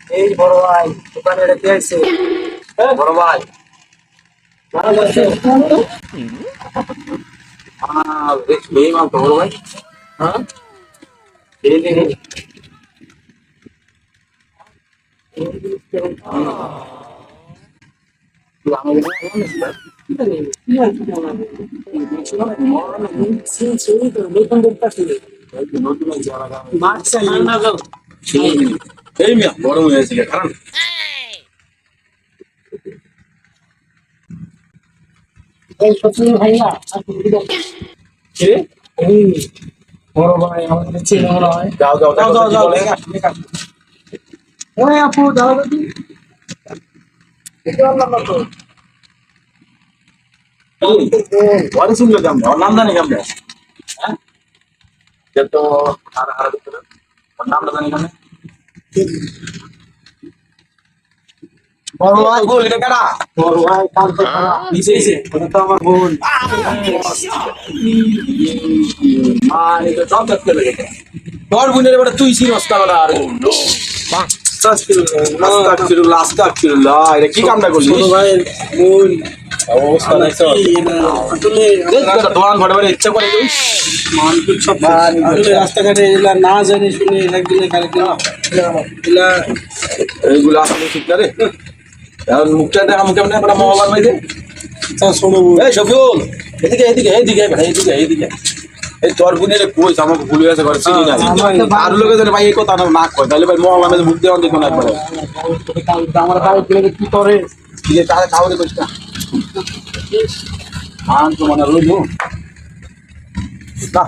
এই বড় ভাই দোকানে রেখে আইছে বড় ভাই এই মাল তো বড় ভাই হ্যাঁ এই দিন এই মিয়া বড় হয়েছে কারণ ভাইয়া বড় ভাই আমাদের চেনা মনে হয় যাও যাও যাও যাও যাও ওই আপু যাও দেখি ওয়ারে শুনলে কেমন ওর নাম জানি কেমন হ্যাঁ তো আর আর ওর নামটা জানি কেমন বড় ভাই বল এটা কারা বড় ভাই কাল তো নিচে এসে ওটা তো আমার বোন আর এটা সব দেখতে লাগে তোর বোনের এবারে তুই সিরিয়াস কাটা আর আস্তাগফিরুল্লাহ এটা কি কামটা করলি ছোট ভাই বোন অবস্থা দেখছ আসলে দোকান ঘরে ইচ্ছা করে মানকুল সব রাস্তাঘাটে এলা না জানি শুনে লাগলে কালকে এলা এইগুলো আসলে ঠিক না রে এখন মুখটা দেখা মুখে মানে আমরা মোবাইল মাইদে তা শোনো এই শফিউল এদিকে এদিকে এদিকে এদিকে এদিকে এই তোর বোনের কই আমাকে ভুল হয়েছে করে চিনি না আর লোকে জানে ভাই এই কথা না কয় তাহলে ভাই মোবাইল মাইদে মুখ দেওয়া দেখো না একবার আমার ভাই বলে কি করে কি তাহলে খাওয়ারে কইছ না আন তো মনে রইলো না